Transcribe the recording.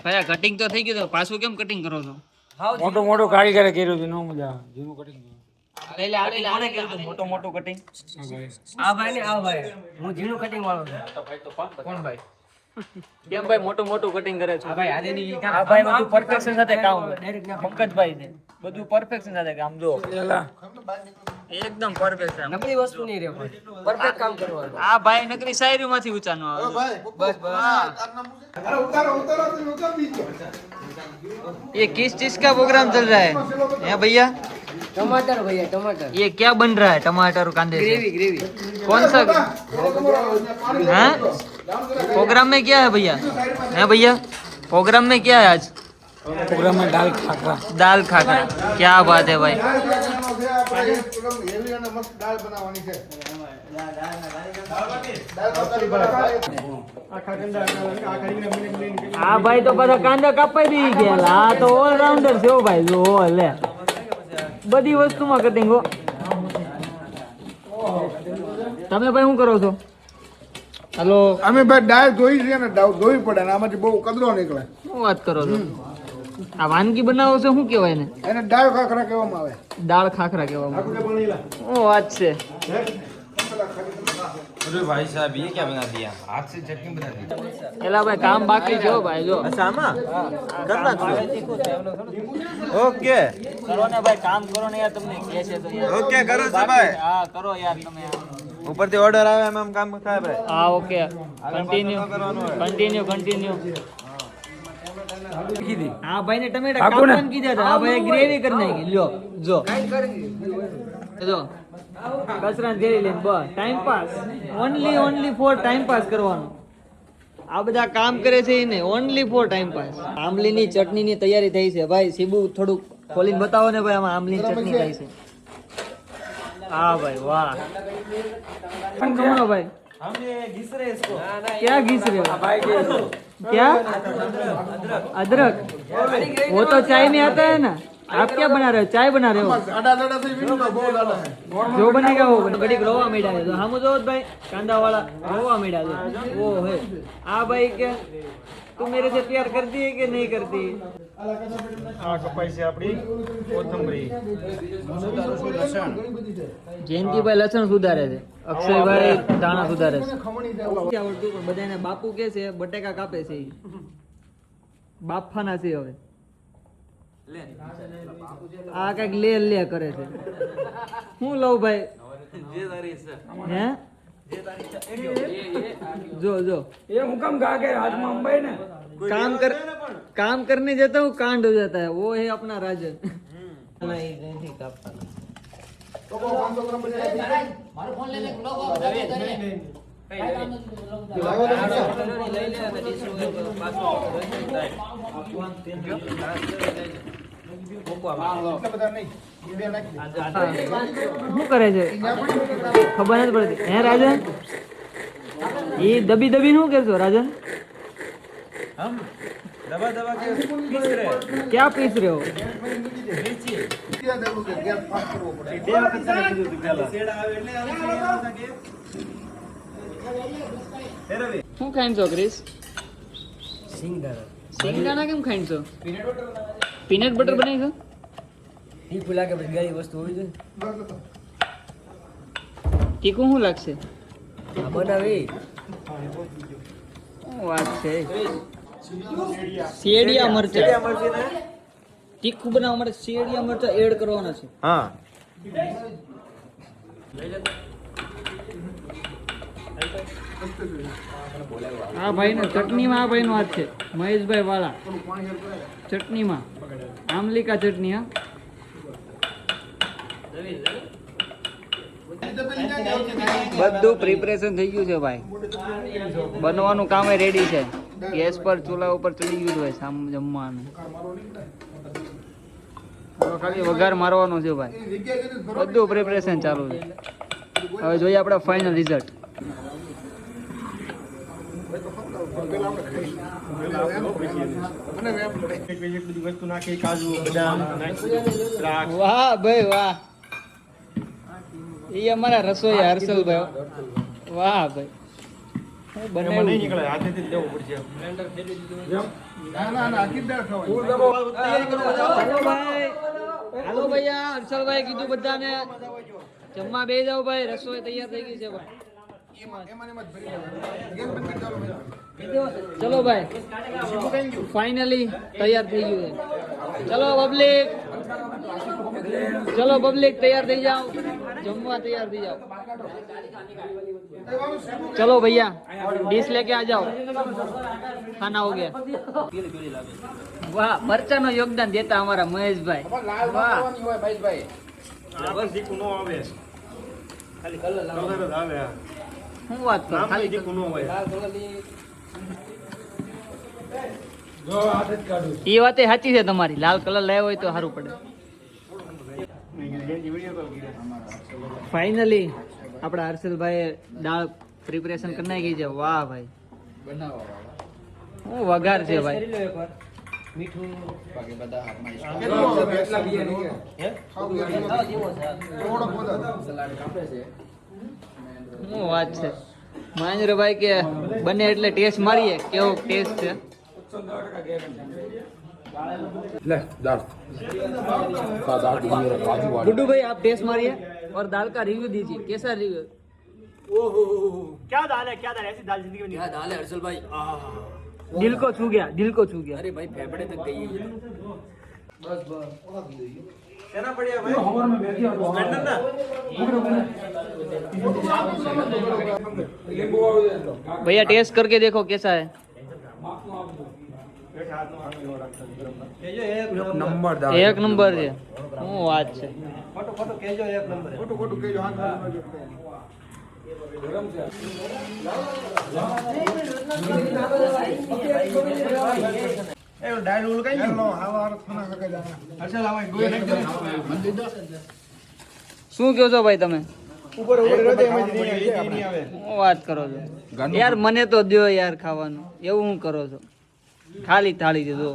ભાઈ કટિંગ તો થઈ ગયું તો પાછું કેમ કટિંગ કરો છો? મોટો મોટો કારીગરે કર્યું છે નો મજા જીનું કટિંગ મોટું મોટું કટિંગ આ ભાઈ ને આ ભાઈ હું ઝીણું કટિંગ વાળો છું. કોણ ભાઈ? કેમ ભાઈ મોટું મોટું કટિંગ કરે છે? આ ભાઈ બધું પરફેક્શન સાથે કામ પંકજભાઈ ને બધું પરફેક્શન સાથે કામ જો એકદમ પરફેક્ટ છે. નકલી વસ્તુ નહીં રે પરફેક્ટ કામ કરવાનું. આ ભાઈ નકરી શાયરી માંથી ઊંચાનો આવે. બસ ये किस चीज का प्रोग्राम चल रहा है भैया? टमाटर भैया टमाटर ये क्या बन रहा है टमाटर और कांदे से? ग्रेवी कौन सा हाँ? प्रोग्राम में क्या है भैया? है भैया प्रोग्राम में क्या है आज? प्रोग्राम में दाल खाखरा क्या बात है भाई. આ ભાઈ તો બધા કાંદા કાપાઈ દી ગયા. આ તો ઓલરાઉન્ડર છે ભાઈ. જો લે બધી વસ્તુમાં કટિંગ હો. તમે ભાઈ શું કરો છો? હેલો અમે ભાઈ દાળ ધોઈ છે ને ધોવી પડે ને આમાંથી બહુ કદરો નીકળે. શું વાત કરો છો? આ વાનગી બનાવો છો શું કહેવાય ને? એને દાળ ખાખરા કહેવામાં આવે. દાળ ખાખરા કહેવામાં આવે. શું વાત છે? अरे भाई साहब ये क्या बना दिया? हाथ से चटनी बना दी. એલા ભાઈ કામ બાકી છે હો ભાઈ. જો अच्छा आमा करना ओके કરો ને ભાઈ કામ કરો ને યાર. તમને કહે છે તો યાર. ओके करो सब भाई. હા કરો યાર તમે. ऊपर से ऑर्डर आवे हम काम खाए भाई. હા ઓકે કન્ટિન્યુ કન્ટિન્યુ. હા ભાઈ ને ટમેટા કાપવાનું કીધા હતા. આ ભાઈ ગ્રેવી કરી નાખી. લ્યો જો જો કચરા જેરી લઈને બસ time pass. Only for time pass કરવાનો. આ બધા કામ કરે છે એને ઓનલી ફોર ટાઈમ પાસ. આમલીની ચટણીની તૈયારી થઈ છે ભાઈ. સીબુ થોડુંક ખોલીને બતાવો ને ભાઈ. આમાં આમલીની ચટણી થઈ છે. હા ભાઈ વાહ. कौन भाई? हम ये घिस रहे इसको. क्या घिस रहे हो? क्या? अदरक. वो तो चाय में आता है ना. आप क्या बना रहे हो? चाय बना रहे हो? આડા દાડા થઈ વિનો બહુ દાડા હે. जो बनेगा वो बने. घड़ी रोवा मेडा है. तो हम जो भाई कांदा वाला रोवा मेडा है वो है. आ भाई क्या तू मेरे से प्यार करती है कि नहीं करती? આ કપાઈ છે આપણી કોથમરી. જયંતિભાઈ લસણ સુધારે છે. અક્ષયભાઈ દાણા સુધારે છે. આવડતું પણ બધાને બાપુ કે છે બટેકા કાપે છે. બાફાના છે હવે. આ કઈક લે કરે છે. હું લઉં ભાઈ? હે જો ये मुकम गा के हाथ में अंबाई ने काम करने जाता हूँ कांड हो जाता है. वो है अपना राजन. શું કરે છે ખબર નથી પડતી. હે રાજન એ દબી શું કરશો રાજન? हम दबा दबा के पीस रहे हैं. क्या पीस रहे हो? શું ખાઈન છો ક્રિસ? સિંગદાણા કેમ ખાઈન છો? પીનટ બટર બનાવી છો? તીખું લાગે પછી ગાય વસ્તુ હોવી જોઈએ. તીખું શું લાગશે? આ બનાવી શું વાત છે? શેડિયા મરચા. તીખું બનાવવા માટે શેડિયા મરચા એડ કરવાના છે. हाँ આ ભાઈ ને ચટણીમાં આ ભાઈ નો હાથ છે. મહેશભાઈ વાળા ચટણીમાં આમલીકા ચટણી. હા બધું પ્રિપરેશન થઈ ગયું છે ભાઈ. બનવાનું કામ રેડી છે. ગેસ પર ચૂલા ઉપર ચડી ગયું હોય સામ જમવાનું. હવે ખાલી વઘાર મારવાનો છે ભાઈ. બધું પ્રિપરેશન ચાલુ છે. હવે જોઈએ આપણે ફાઇનલ રિઝલ્ટ. वस्तु नाखी काजू बदाम द्राक्ष. વાહ ભાઈ વાહ. એ અમારા રસોઈ હર્ષલભાઈ. વાહ ભાઈ મને નહીં નીકળે હાથેથી જ દેવું પડશે. ના આખી દાળ ખાવાની. હાલો ભાઈ, હાલો ભૈયા, હર્ષલભાઈ કીધું બધાને જમવા બેસી જાવ ભાઈ, રસોઈ તૈયાર થઈ ગઈ છે ભાઈ. એમાં જ ભરી દેવાનું. ગેસ બંધ કરી ચાલો ભાઈ. ચલો ભાઈ, ફાઇનલી તૈયાર થઈ ગયું છે. ચલો પબ્લિક, ચલો પબ્લિક તૈયાર થઈ જાઓ, જમવા તૈયાર થઈ જાઓ. चलो भैया डिश लेके आ जाओ, खाना हो गया. वाह, मरचा नो योगदान देता हमारा महेश भाई. वाह, આવા તીખું નો આવે ખાલી કલર જ આવે હું વાત કરું, ખાલી તીખું નો હોય એ વાતે સાચી છે તમારી. લાલ કલર લાવ્યો હોય તો સારું પડે. ફાઇનલી આપણા હર્ષલભાઈ દાળ પ્રિપરેશન કરી નાખી છે. વાહ ભાઈ, હું વઘાર છે ભાઈ. શું વાત છે મહેન્દ્રભાઈ, કે બને એટલે ટેસ્ટ મારીએ કેવો ટેસ્ટ છે. गुड्डू भाई आप टेस्ट मारिए और दाल का रिव्यू दीजिए, कैसा रिव्यू. क्या दाल है ऐसी दाल जिंदगी में नहीं. दाल है हर्षल भाई. दिल को छू गया, दिल को छू गया. अरे भाई फेफड़े तक गई है. કેના પડ્યા ભાઈ સ્પ્લેન્ડર ના भैया टेस्ट करके देखो कैसा है. एक नंबर है. શું વાત છે. ખોટું કહેજો હાથ બોલજો. શું કહો છો ભાઈ તમે. ઉપર શું વાત કરો છો યાર, મને તો દો યાર ખાવાનું. એવું હું કરો છો, ખાલી થાળી છે જો.